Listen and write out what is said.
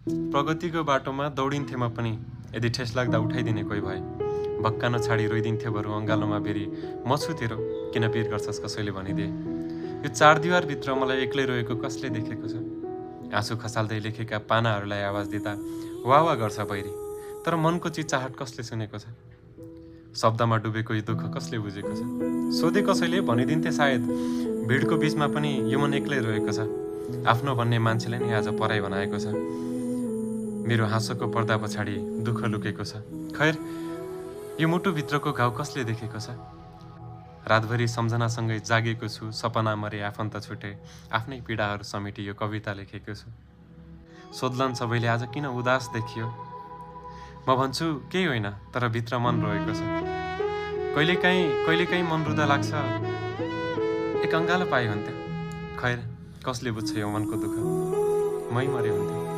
प्रगतिको बाटोमा दौडिन्थे म पनि, यदि ठेस लाग्दा उठाइदिने कोही भए। भक्का नछाडी रोइदिन्थे बरु अँगालोमा बेरी, म छु तेरो, किन पिर गर्छस् कसैले भनिदिए। यो चार दिवारभित्र मलाई एक्लै रोएको कसले देखेको छ? आँसु खसाल्दै लेखेका पानाहरूलाई आवाज दिँदा वाह वाह गर्छ बैरी, तर मनको चिचाहट कसले सुनेको छ? शब्दमा डुबेको यो दुःख कसले बुझेको छ? सोधे कसैले भनिदिन्थे सायद, भिडको बीचमा पनि यो मन एक्लै रोएको छ। आफ्नो भन्ने मान्छेले नि आज पराई बनाएको छ। मेरो हाँसोको पर्दा पछाडि दुःख लुकेको छ। खैर, यो मुटुभित्रको घाउ कसले देखेको छ? रातभरि सम्झनासँगै जागेको छु, सपना मरे आफन्त छुटे, आफ्नै पीडाहरू समेटी यो कविता लेखेको छु। सोध्लान् सबैले आज किन उदास देखियो? म भन्छु केही होइन, तर भित्र मन रोएको छ। कहिलेकाहीँ मन रुँदा लाग्छ एक अङ्गालो पाए हुन्थ्यो। खैर, कसले बुझ्छ यो मनको दुःख? मै मरे हुन्थ्यो।